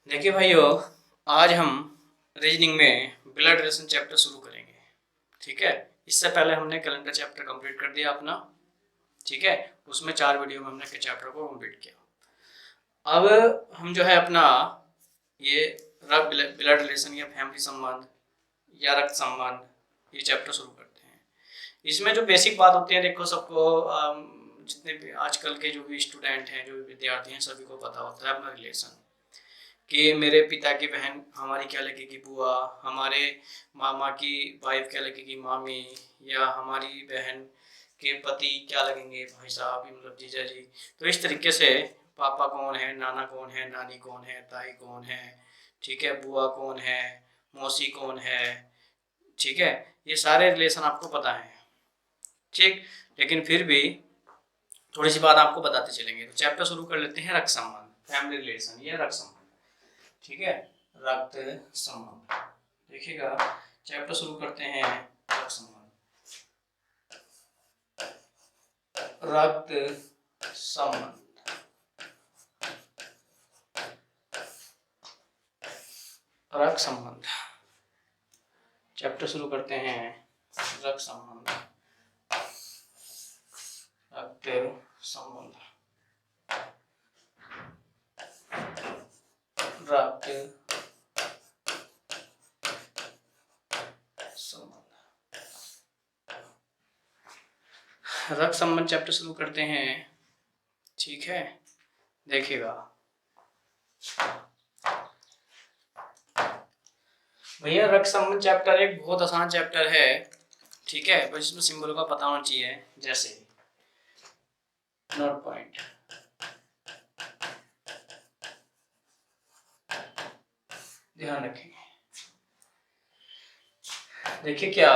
देखिए भाइयों, आज हम रीजनिंग में ब्लड रिलेशन चैप्टर शुरू करेंगे। ठीक है, इससे पहले हमने कैलेंडर चैप्टर कंप्लीट कर दिया अपना। ठीक है, उसमें 4 वीडियो में हमने चैप्टर को कंप्लीट किया। अब हम जो है अपना ये ब्लड रिलेशन या फैमिली संबंध या रक्त संबंध ये चैप्टर शुरू करते हैं। इसमें जो बेसिक बात होती है, देखो सबको जितने भी आजकल के जो भी स्टूडेंट हैं, जो भी विद्यार्थी हैं, सभी को पता होता है अपना रिलेशन कि मेरे पिता की बहन हमारी क्या लगेगी बुआ, हमारे मामा की वाइफ क्या लगेगी मामी, या हमारी बहन के पति क्या लगेंगे भाई साहब, मतलब जीजा जी। तो इस तरीके से पापा कौन है, नाना कौन है, नानी कौन है, ताई कौन है, ठीक है, बुआ कौन है, मौसी कौन है, ठीक है, ये सारे रिलेशन आपको पता है। ठीक, लेकिन फिर भी थोड़ी सी बात आपको बताते चलेंगे। तो चैप्टर शुरू कर लेते हैं, रक्त संबंध, फैमिली रिलेशन या रक्त संबंध। ठीक है, रक्त संबंध। देखिएगा, चैप्टर शुरू करते हैं रक्त संबंध। रक्त संबंध, रक्त संबंध, चैप्टर शुरू करते हैं रक्त संबंध, रक्त संबंध, रक्त संबंध, रक्त संबंध चैप्टर शुरू करते हैं। ठीक है, देखिएगा भैया, रक्त संबंध चैप्टर एक बहुत आसान चैप्टर है। ठीक है, बस इसमें सिंबल का पता होना चाहिए, जैसे नोट पॉइंट, ध्यान रखेंगे। देखिए क्या,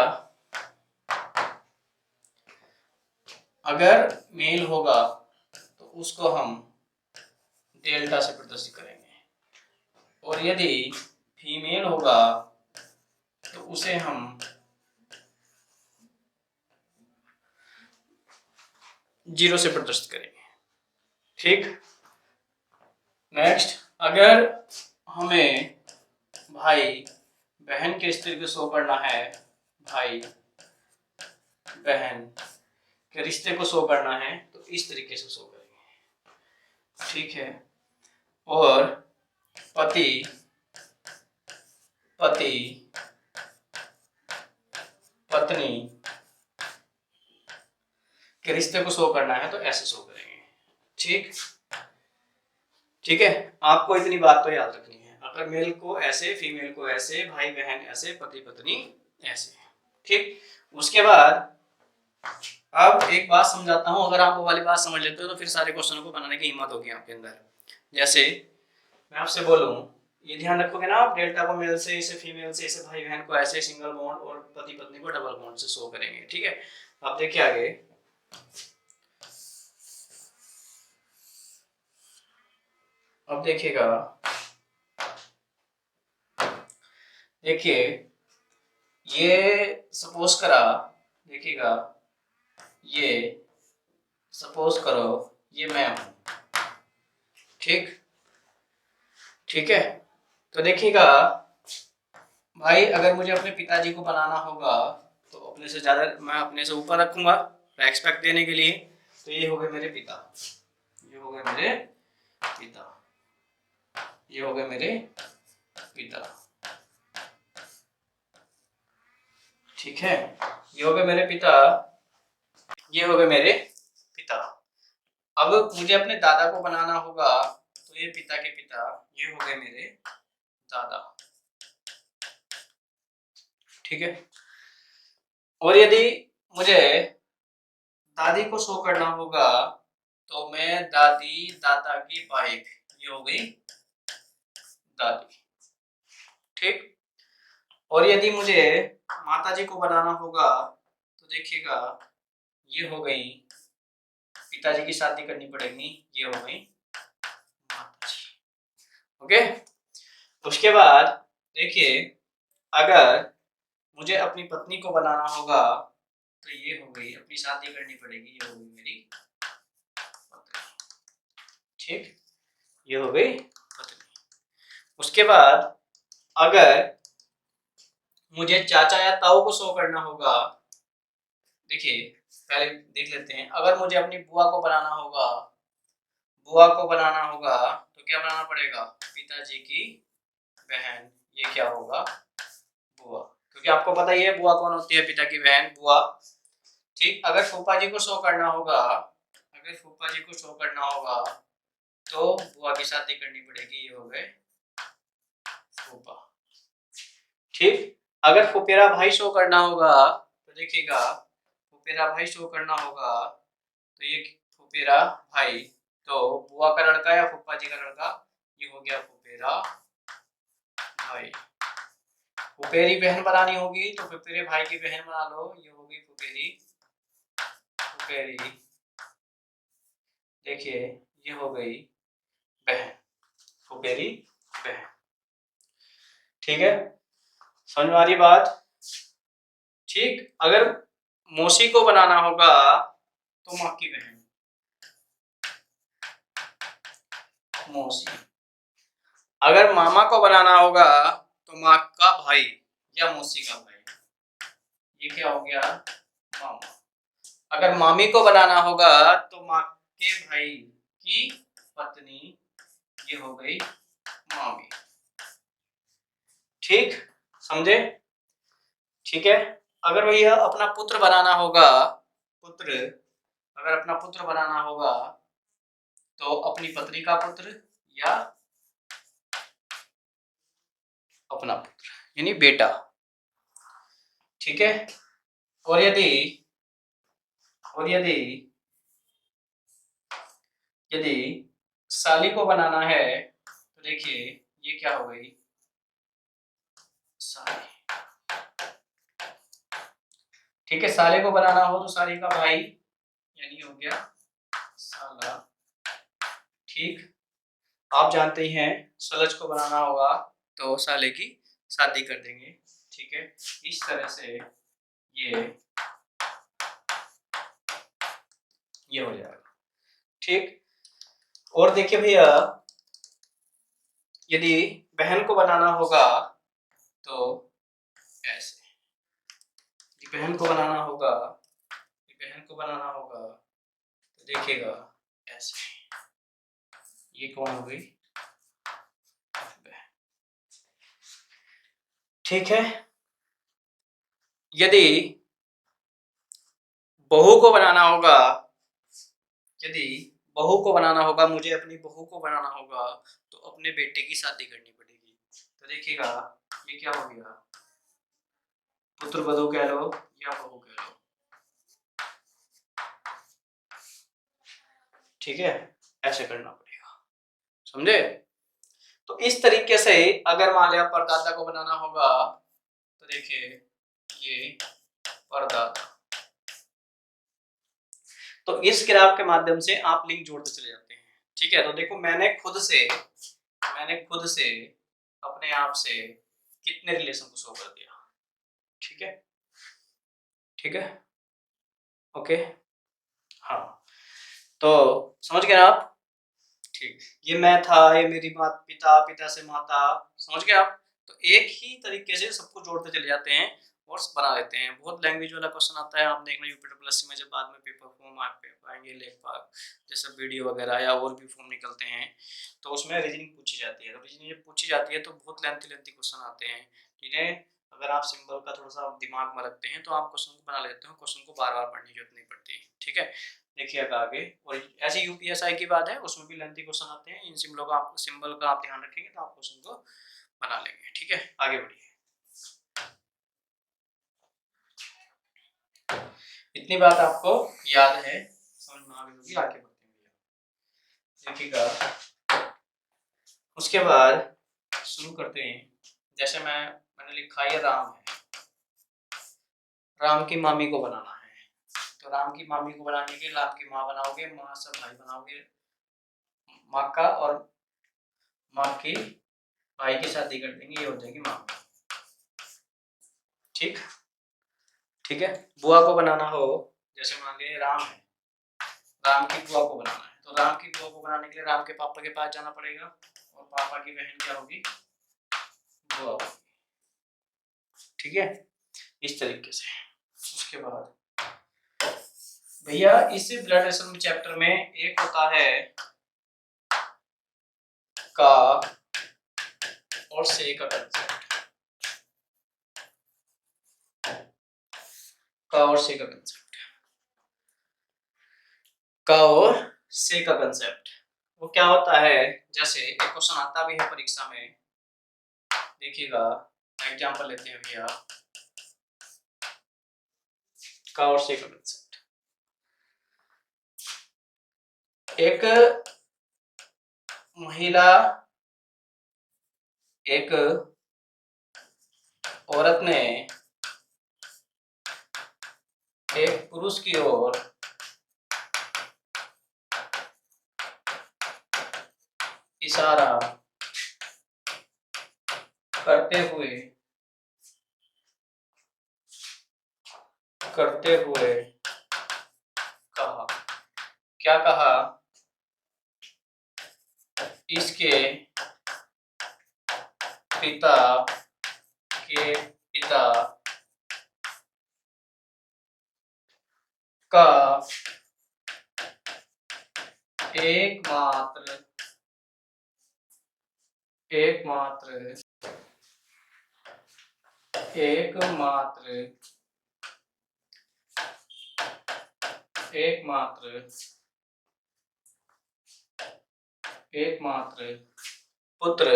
अगर मेल होगा तो उसको हम डेल्टा से प्रदर्शित करेंगे, और यदि फीमेल होगा तो उसे हम जीरो से प्रदर्शित करेंगे। ठीक, नेक्स्ट, अगर हमें भाई बहन के स्त्री को शो करना है, भाई बहन के रिश्ते को शो करना है, तो इस तरीके से शो करेंगे। ठीक है, और पति पति पत्नी के रिश्ते को शो करना है तो ऐसे शो करेंगे। ठीक, ठीक है, आपको इतनी बात तो याद रखनी है। अगर मेल को ऐसे, फीमेल को ऐसे, भाई बहन ऐसे, पति पत्नी ऐसे। ठीक, उसके बाद अब एक बात समझाता हूं, अगर आप वो वाली बात समझ लेते हो तो फिर सारे क्वेश्चनों को बनाने की हिम्मत होगी आपके अंदर। जैसे मैं आपसे बोलूं, ये ध्यान रखोगे ना आप, डेल्टा को मेल से, इसे फीमेल से, इसे भाई बहन को ऐसे सिंगल बॉन्ड, और पति पत्नी को डबल बॉन्ड से शो करेंगे। ठीक है, अब देखिए आगे, अब देखिएगा, देखिए ये सपोज करा, देखिएगा ये सपोज करो ये मैं हूं। ठीक, ठीक है, तो देखिएगा भाई, अगर मुझे अपने पिताजी को बनाना होगा तो अपने से ज्यादा मैं अपने से ऊपर रखूंगा रेस्पेक्ट देने के लिए। तो ये हो गए मेरे पिता, ये हो गए मेरे पिता, ये हो गए मेरे पिता। ठीक है, ये हो गए मेरे पिता, ये हो गए मेरे पिता। अब मुझे अपने दादा को बनाना होगा तो ये पिता के पिता, ये हो गए मेरे दादा। ठीक है, और यदि मुझे दादी को शो करना होगा तो मैं दादी, दादा की वाइफ, ये हो गई दादी। ठीक, और यदि मुझे माता जी को बनाना होगा तो देखिएगा ये हो गई, पिताजी की शादी करनी पड़ेगी, ये हो गई माता जी। ओके, उसके बाद देखिए, अगर मुझे अपनी पत्नी को बनाना होगा तो ये हो गई, अपनी शादी करनी पड़ेगी, ये हो गई मेरी पत्नी। ठीक, ये हो गई पत्नी। उसके बाद अगर मुझे चाचा या ताऊ को शो करना होगा, देखिए पहले देख लेते हैं। अगर मुझे अपनी बुआ को बनाना होगा, तो क्या बनाना पड़ेगा? पिताजी की बहन, ये क्या होगा? बुआ, क्योंकि आपको पता ही है बुआ कौन होती है, पिता की बहन बुआ। ठीक, अगर फूफा जी को शो करना होगा, तो बुआ की शादी करनी पड़ेगी, ये हो गए फूफा। ठीक, अगर फुफेरा भाई शो करना होगा तो देखिएगा, फुफेरा भाई शो करना होगा तो ये फुफेरा भाई, तो बुआ का लड़का या फूफा जी का लड़का, ये हो गया फुफेरा भाई। फुफेरी बहन बनानी होगी तो फुफेरे भाई की बहन बना लो, ये होगी फुफेरी। देखिए ये हो गई बहन, फुफेरी बहन। ठीक है, समझ में आ रही बात? ठीक, अगर मौसी को बनाना होगा तो माँ की बहन मौसी। अगर मामा को बनाना होगा तो माँ का भाई या मौसी का भाई, ये क्या हो गया? मामा। अगर मामी को बनाना होगा तो माँ के भाई की पत्नी, ये हो गई मामी। ठीक, समझे? ठीक है, अगर भैया अपना पुत्र बनाना होगा, अगर अपना पुत्र बनाना होगा तो अपनी पत्नी का पुत्र या अपना पुत्र, यानी बेटा। ठीक है, और यदि साली को बनाना है तो देखिए ये क्या हो गई? साली। ठीक है, साले को बनाना हो तो साली का भाई, यानी हो गया साला। ठीक, आप जानते ही हैं सलज को बनाना होगा तो साले की शादी कर देंगे। ठीक है, इस तरह से ये हो जाएगा। ठीक, और देखिए भैया, यदि बहन को बनाना होगा तो ऐसे, बहन को बनाना होगा तो देखिएगा ऐसे, ये कौन हो गई? ठीक है, यदि बहू को बनाना होगा, मुझे अपनी बहू को बनाना होगा तो अपने बेटे की शादी करनी पड़ेगी। तो देखिएगा ये क्या हो गया? पुत्र वधू कह लो या बहू कह लो। ठीक है, ऐसे करना पड़ेगा, समझे? तो इस तरीके से अगर मान लिया परदादा को बनाना होगा तो देखिए ये परदादा। तो इस ग्राफ के माध्यम से आप लिंक जोड़ते चले जाते हैं। ठीक है, तो देखो मैंने खुद से अपने आप से कितने रिलेशन को शो कर दिया। ठीक है, ओके, हाँ, तो समझ गए आप? ठीक, ये मैं था, ये मेरी माता पिता, पिता से माता, समझ गए आप? तो एक ही तरीके से सबको जोड़ते चले जाते हैं और बना लेते हैं। बहुत लैंग्वेज वाला क्वेश्चन आता है, आप देखना यूपीडब्ल्यूएससी में जब बाद में पेपर फॉर्म आएंगे, लेखपाल जैसे वीडियो वगैरह या और भी फॉर्म निकलते हैं, तो उसमें रीजनिंग पूछी जाती है। तो रीजनिंग जब पूछी जाती है तो बहुत लेंथी क्वेश्चन आते हैं, जिन्हें अगर आप सिंबल का थोड़ा सा दिमाग में रखते हैं तो आप क्वेश्चन को बना लेते हो, क्वेश्चन को बार बार पढ़ने की जरूरत नहीं पड़ती। ठीक है, देखिएगा आगे, और ऐसे यूपीएसआई की बात है, उसमें भी लेंथी क्वेश्चन आते हैं। इन सिंबलों का सिंबल का आप ध्यान रखेंगे तो आप क्वेश्चन को बना लेंगे। ठीक है, आगे बढ़िए। इतनी बात आपको याद है, समझ में आ गई होगी। आगे बढ़ते हैं, देखिएगा उसके बाद शुरू करते हैं। जैसे मैंने लिखा है राम है, राम की मामी को बनाना है, तो राम की मामी को बनाने के लिए राम की माँ बनाओगे, माँ से भाई बनाओगे, माँ का और माँ की भाई की शादी कर देंगे, ये हो जाएगी मामी। ठीक है, बुआ को बनाना हो, जैसे मान लीजिए राम है, राम की बुआ को बनाना है, तो राम की बुआ को बनाने के लिए राम के पापा के पास जाना पड़ेगा, और पापा की बहन क्या होगी? वो आप, ठीक है, इस तरीके से। उसके बाद भैया इस ब्लड रिलेशन चैप्टर में एक होता है का और से का कंसेप्ट, का और से का कंसेप्ट, का और से का कंसेप्ट। वो क्या होता है, जैसे एक क्वेश्चन आता भी है परीक्षा में, देखिएगा एग्जांपल लेते हैं भैया, का और से का कंसेप्ट। एक महिला, एक औरत ने एक पुरुष की ओर इशारा करते हुए कहा, क्या कहा, इसके पिता के पिता का एकमात्र पुत्र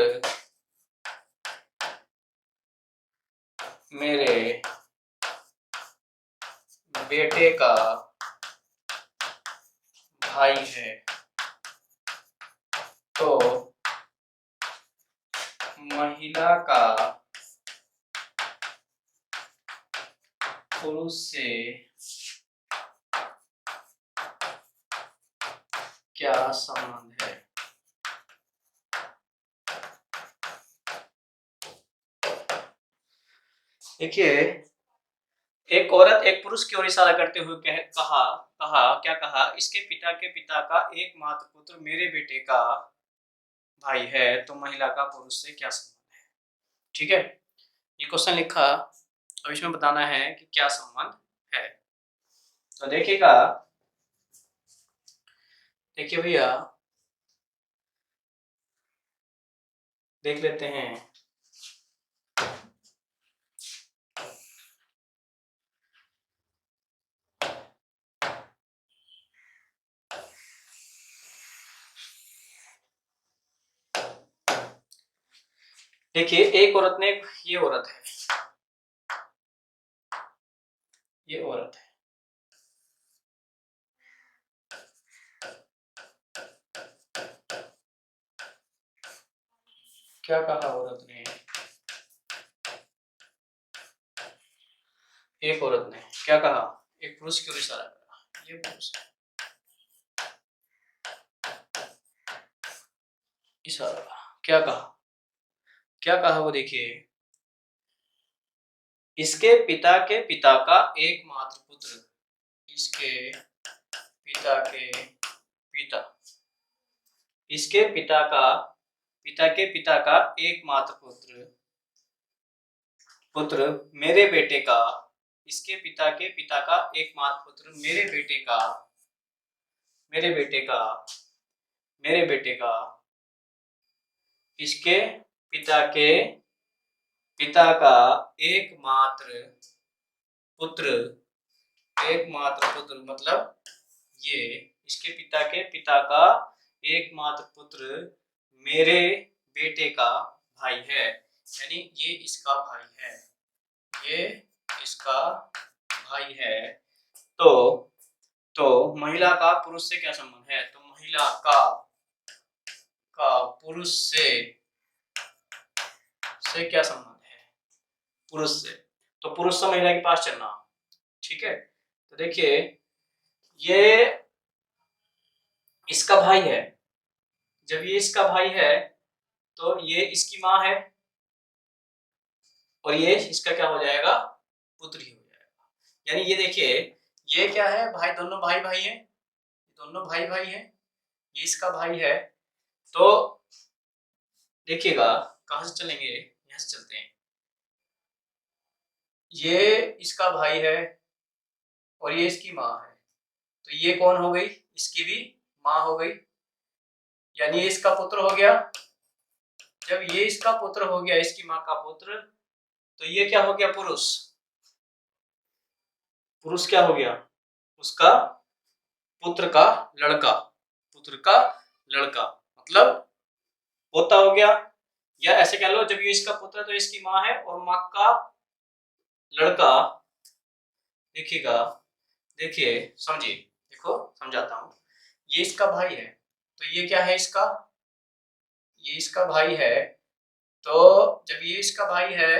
मेरे बेटे का भाई है, तो महिला का पुरुष से क्या संबंध है। देखिए, एक औरत एक पुरुष की ओर इशारा करते हुए क्या कहा, इसके पिता के पिता का एकमात्र पुत्र मेरे बेटे का भाई है, तो महिला का पुरुष से क्या संबंध है। ठीक है, ये क्वेश्चन लिखा, अब इसमें बताना है कि क्या संबंध है। तो देखिएगा, देखिए भैया, देख लेते हैं। देखिए, एक औरत ने, ये औरत है, ये औरत है, क्या कहा औरत ने, एक औरत ने क्या कहा, एक पुरुष की ओर इशारा करा, ये पुरुष है, इशारा क्या कहा, क्या कहा वो देखिए, इसके पिता के पिता का एकमात्र पुत्र, इसके पिता के पिता, इसके पिता के पिता का एकमात्र पुत्र मेरे बेटे का, इसके पिता के पिता का एकमात्र पुत्र मेरे बेटे का इसके पिता के पिता का एकमात्र पुत्र मतलब ये, इसके पिता के पिता का एकमात्र पुत्र मेरे बेटे का भाई है, यानी ये इसका भाई है, ये इसका भाई है। तो महिला का पुरुष से क्या संबंध है, तो महिला का पुरुष से क्या संबंध है, पुरुष से, तो पुरुष से महिला के पास चलना। ठीक है, तो देखिए, ये इसका भाई है, जब ये इसका भाई है तो ये इसकी माँ है, और ये इसका क्या हो जाएगा, पुत्र ही हो जाएगा। यानी ये देखिए, ये क्या है, भाई, दोनों भाई भाई हैं, दोनों भाई भाई हैं, ये इसका भाई है। तो देखिएगा कहां से चलेंगे, यहाँ से चलते हैं। ये इसका भाई है और ये इसकी माँ है, तो ये कौन हो गई? इसकी भी माँ हो गई, यानी ये इसका पुत्र हो गया। जब ये इसका पुत्र हो गया, इसकी माँ का पुत्र, तो ये क्या हो गया? पुरुष। पुरुष क्या हो गया? उसका पुत्र का लड़का, पुत्र का लड़का मतलब पोता हो गया। या ऐसे कह लो, जब ये इसका पुत्र है तो इसकी माँ है और माँ का लड़का। देखिएगा, देखिए, समझिए, देखो समझाता हूं। ये इसका भाई है, तो ये क्या है? इसका, ये इसका भाई है। तो जब ये इसका भाई है,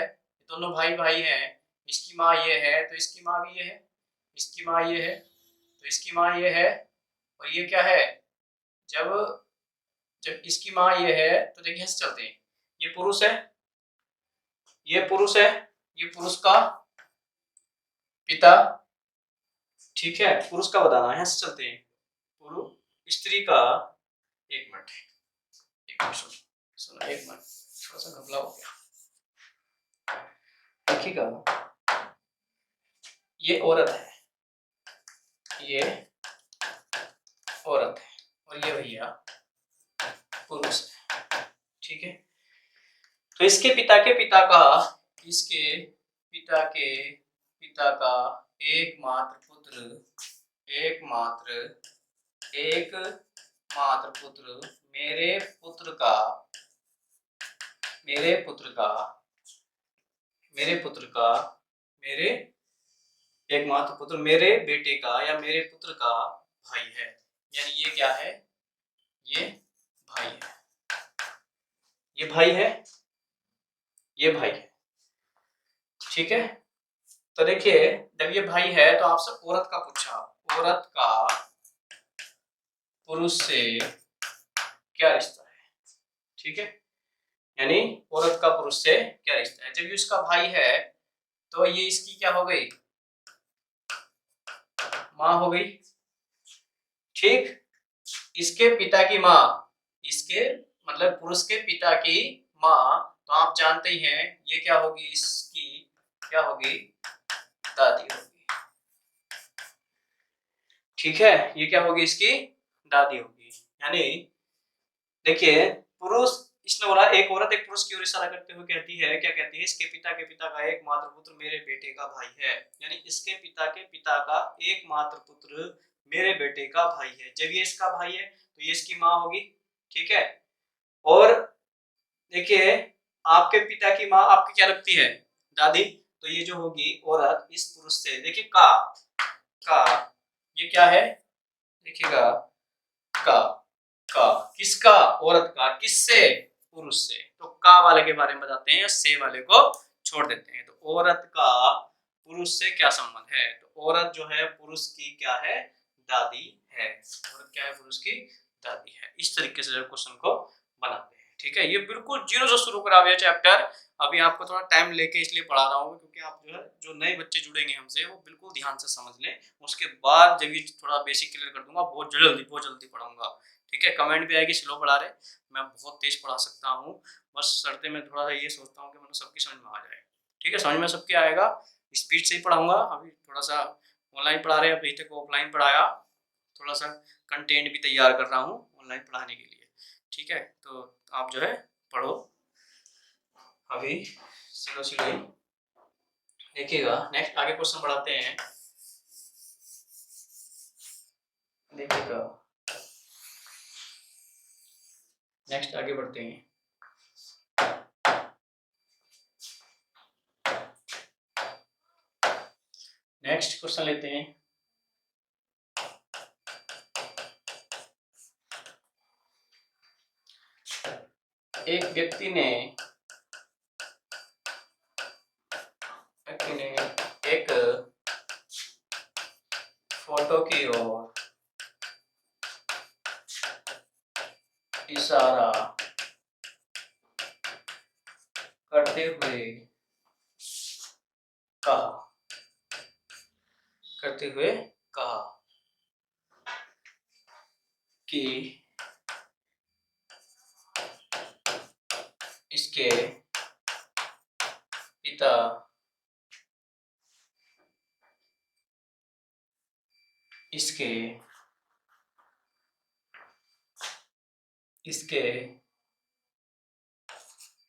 दोनों भाई भाई हैं, इसकी माँ ये है तो इसकी माँ भी ये है, इसकी माँ ये है तो इसकी माँ ये है, और ये क्या है? जब जब इसकी माँ ये है तो देखिए ऐसे चलते हैं। ये पुरुष है, ये पुरुष है, ये पुरुष का पिता, ठीक है, पुरुष का बताना है, ऐसे चलते हैं। पुरुष स्त्री का, एक मिनट, एक मिनट सुनो, सुनो एक मिनट, थोड़ा सा घबला हो गया। देखिएगा, ये औरत है, ये औरत है, और ये भैया पुरुष है, ठीक है। तो इसके पिता के पिता का, इसके पिता के पिता का एकमात्र पुत्र, एकमात्र एकमात्र पुत्र, मेरे पुत्र का, मेरे पुत्र का, मेरे पुत्र का, मेरे एकमात्र पुत्र, मेरे बेटे का या मेरे पुत्र का भाई है। यानी ये क्या है? ये भाई है, ये भाई है, ये भाई है, ठीक है। तो देखिए, जब ये भाई है तो आपसे औरत का पूछा, औरत का पुरुष से क्या रिश्ता है, ठीक है। यानी औरत का पुरुष से क्या रिश्ता है? जब ये उसका भाई है तो ये इसकी क्या हो गई? माँ हो गई, ठीक। इसके पिता की माँ, इसके मतलब पुरुष के पिता की माँ, तो आप जानते ही हैं ये क्या होगी? इसकी क्या होगी? दादी होगी, ठीक है। ये क्या होगी? इसकी दादी होगी। यानी देखिए, पुरुष, इसने बोला एक औरत एक पुरुष की ओर इशारा करते हुए कहती है, क्या कहती है? इसके पिता के पिता का एकमात्र पुत्र मेरे बेटे का भाई है। यानी इसके पिता के पिता का एकमात्र पुत्र मेरे बेटे का भाई है। जब ये इसका भाई है तो ये इसकी माँ होगी, ठीक है। और देखिए, आपके पिता की माँ आपकी क्या लगती है? दादी। तो ये जो होगी औरत इस पुरुष से, देखिए का ये क्या है? देखिएगा, का का किसका? औरत का। किससे? पुरुष से। तो का वाले के बारे में बताते हैं, से वाले को छोड़ देते हैं। तो औरत का पुरुष से क्या संबंध है? तो औरत जो है पुरुष की क्या है? दादी है। औरत क्या है? पुरुष की दादी है। इस तरीके से क्वेश्चन को बनाते हैं, ठीक है। ये बिल्कुल जीरो से शुरू करा हुआ चैप्टर। अभी आपको थोड़ा टाइम लेके इसलिए पढ़ा रहा हूँ क्योंकि आप जो है, जो नए बच्चे जुड़ेंगे हमसे, वो बिल्कुल ध्यान से समझ लें। उसके बाद जब ये थोड़ा बेसिक क्लियर कर दूंगा, बहुत जल्दी पढ़ाऊंगा, ठीक है। कमेंट भी आएगी स्लो पढ़ा रहे, मैं बहुत तेज पढ़ा सकता हूँ, बस शर्तें मैं थोड़ा सा ये सोचता हूँ कि मतलब सबकी समझ में आ जाए, ठीक है। समझ में सबके आएगा, स्पीड से ही पढ़ाऊंगा। अभी थोड़ा सा ऑनलाइन पढ़ा रहे हैं, अभी तक ऑफलाइन पढ़ाया, थोड़ा सा कंटेंट भी तैयार कर रहा हूँ ऑनलाइन पढ़ाने के लिए, ठीक है। तो आप जो है पढ़ो अभी, स्लो ही देखिएगा। नेक्स्ट आगे क्वेश्चन बढ़ाते हैं, देखिएगा। नेक्स्ट आगे बढ़ते हैं। नेक्स्ट क्वेश्चन लेते हैं। एक व्यक्ति ने एक फोटो की ओर इशारा करते हुए कहा, करते हुए कहा कि इसके पिता इसके इसके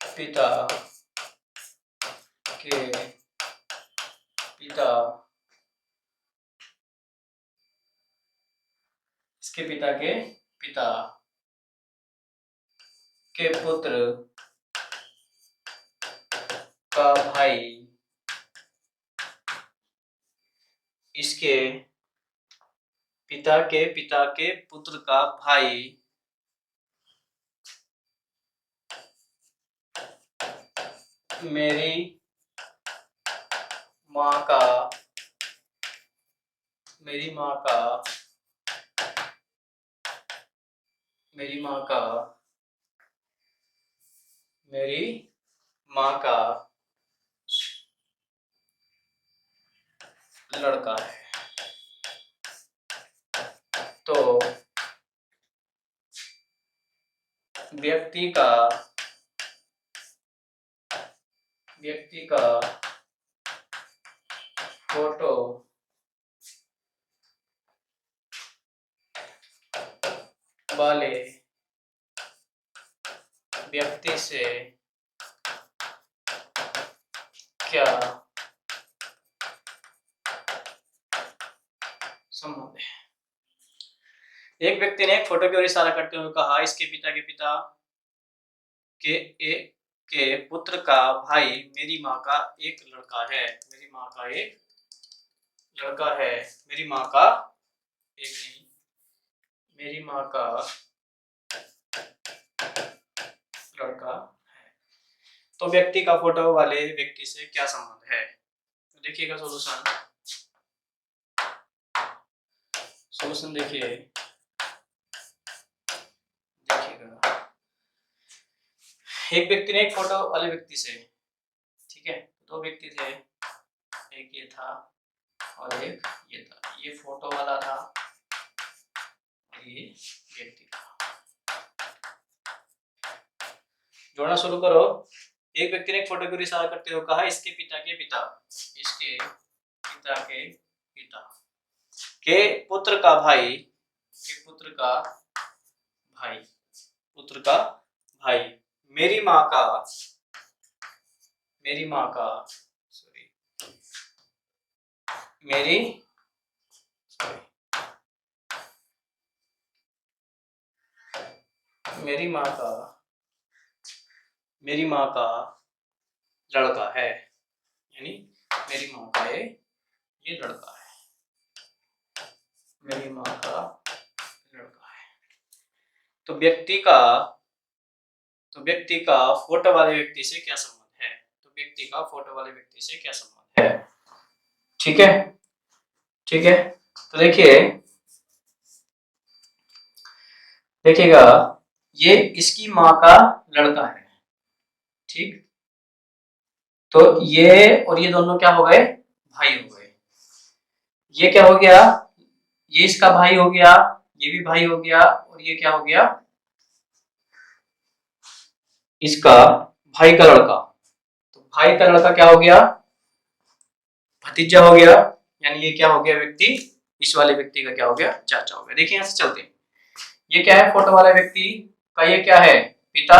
पिता के पिता इसके पिता के पिता के पुत्र का भाई इसके पिता के पुत्र का भाई मेरी माँ का मेरी माँ का मेरी माँ का मेरी माँ का लड़का है। तो व्यक्ति का फोटो वाले व्यक्ति से क्या संबंध है? एक व्यक्ति ने एक फोटो की ओर इशारा करते हुए कहा, इसके पिता के पुत्र का भाई मेरी माँ का एक लड़का है। मेरी माँ का एक लड़का है। मेरी माँ का एक नहीं, मेरी माँ का लड़का है। तो व्यक्ति का फोटो वाले व्यक्ति से क्या संबंध है? तो देखिएगा सॉल्यूशन देखिएगा। एक व्यक्ति ने एक फोटो वाले व्यक्ति से, ठीक है, दो व्यक्ति थे, एक ये था और एक ये था। ये फोटो वाला था और ये व्यक्ति था। जोड़ना शुरू करो। एक व्यक्ति ने एक फोटो को इशारा करते हुए कहा, इसके पिता के पिता के पुत्र का भाई मेरी माँ का मेरी माँ का लड़का है। यानी मेरी माँ का ये लड़का है। मेरी माँ का लड़का है। तो व्यक्ति का फोटो वाले व्यक्ति से क्या संबंध है? तो व्यक्ति का फोटो वाले व्यक्ति से क्या संबंध है? ठीक है। तो देखिएगा, ये इसकी माँ का लड़का है, ठीक। तो ये और ये दोनों क्या हो गए? भाई हो गए। ये क्या हो गया? ये इसका भाई हो गया, ये भी भाई हो गया, और ये क्या हो गया? इसका भाई का लड़का। तो भाई का लड़का क्या हो गया? भतीजा हो गया। यानी ये क्या हो गया व्यक्ति? इस वाले व्यक्ति का क्या हो गया? चाचा हो गया। देखिए यहां से चलते हैं। ये क्या है? फोटो वाला व्यक्ति का ये क्या है? पिता।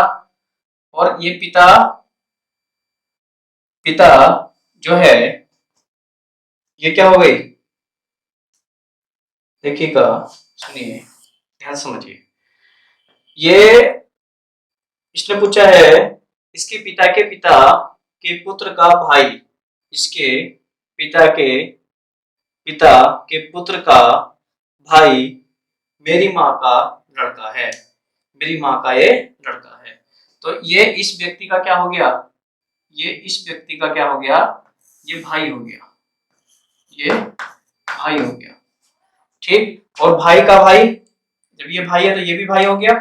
और ये पिता जो है ये क्या हो गई? देखिएगा, सुनिए, ध्यान समझिए। ये इसने पूछा है, इसके पिता के पुत्र का भाई इसके पिता के पुत्र का भाई मेरी माँ का लड़का है। मेरी माँ का ये लड़का है। तो ये इस व्यक्ति का क्या हो गया? ये इस व्यक्ति का क्या हो गया? ये भाई हो गया। ये भाई हो गया, ठीक। और भाई का भाई, जब ये भाई है तो ये भी भाई हो गया।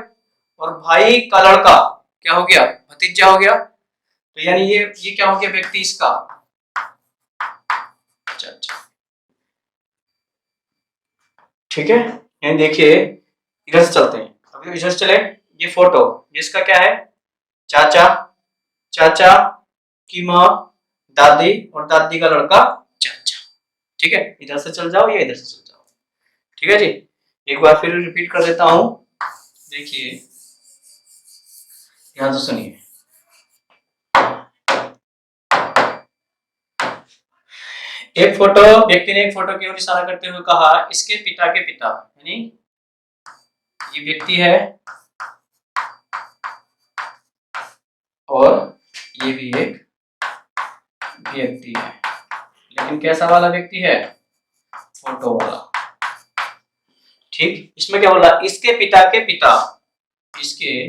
और भाई का लड़का क्या हो गया? भतीजा हो गया। तो यानी ये क्या हो गया व्यक्ति इसका? अच्छा, ठीक है। यानी देखिए, इधर से चलते हैं। अभी इधर से चले। ये फोटो, इसका क्या है? चाचा की माँ दादी और दादी का लड़का चाचा। ठीक है, इधर से चल जाओ या इधर से चल जाओ। ठीक है जी, एक बार फिर रिपीट कर देता हूं, देखिए ध्यान से सुनिए। एक फोटो, व्यक्ति ने एक फोटो की ओर इशारा करते हुए कहा, इसके पिता के पिता, यानी ये व्यक्ति है और ये भी एक व्यक्ति है, लेकिन कैसा वाला व्यक्ति है? फोटो वाला। ठीक, इसमें क्या बोला? इसके पिता के पिता, इसके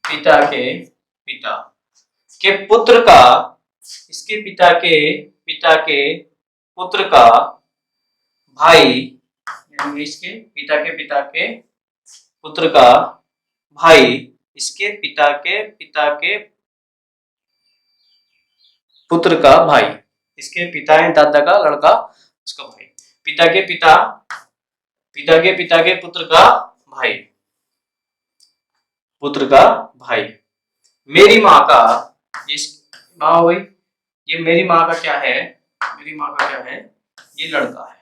पिता के पिता के पुत्र का, इसके पिता के पिता के पुत्र का भाई, यानी इसके पिता के पिता के पुत्र का भाई, इसके पिता के पिता के पुत्र का भाई, इसके पिता है दादा का लड़का, उसका भाई, पिता के पिता, पिता के पिता के पुत्र का भाई, पुत्र का भाई। मेरी माँ का, इस माँ हो गई, ये मेरी माँ का क्या है? मेरी माँ का क्या है? ये लड़का है।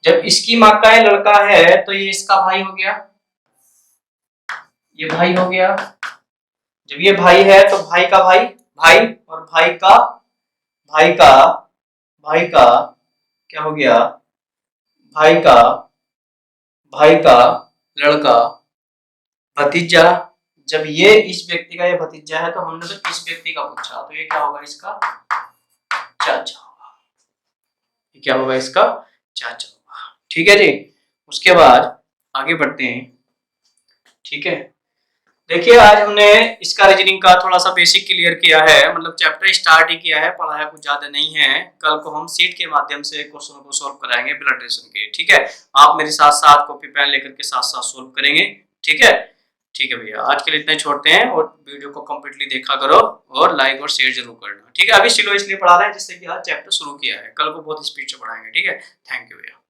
जब इसकी माँ का ये लड़का है तो ये इसका भाई हो गया, ये भाई हो गया। जब ये भाई है तो भाई का भाई, भाई और भाई का भाई का भाई का क्या हो गया? भाई का लड़का, भतीजा। जब ये इस व्यक्ति का ये भतीजा है तो हमने तो इस व्यक्ति का पूछा, तो ये क्या होगा? इसका चाचा होगा। ये क्या होगा? इसका चाचा होगा। ठीक है जी, उसके बाद आगे बढ़ते हैं। ठीक है, देखिए आज हमने इसका रीजनिंग का थोड़ा सा बेसिक क्लियर किया है, मतलब चैप्टर स्टार्ट ही किया है, पढ़ाया कुछ ज्यादा नहीं है। कल को हम सीट के माध्यम से क्वेश्चन को सॉल्व कराएंगे ब्लड रिलेशन के। ठीक है, आप मेरे साथ साथ कॉपी पेन लेकर के साथ साथ सॉल्व करेंगे। ठीक है, ठीक है भैया, आज के लिए इतना छोड़ते हैं और वीडियो को कंप्लीटली देखा करो और लाइक और शेयर जरूर करना। ठीक है, अभी स्लो इसलिए पढ़ा रहे हैं जिससे कि आज चैप्टर शुरू किया है, कल को बहुत स्पीड से पढ़ाएंगे। ठीक है, थैंक यू भैया।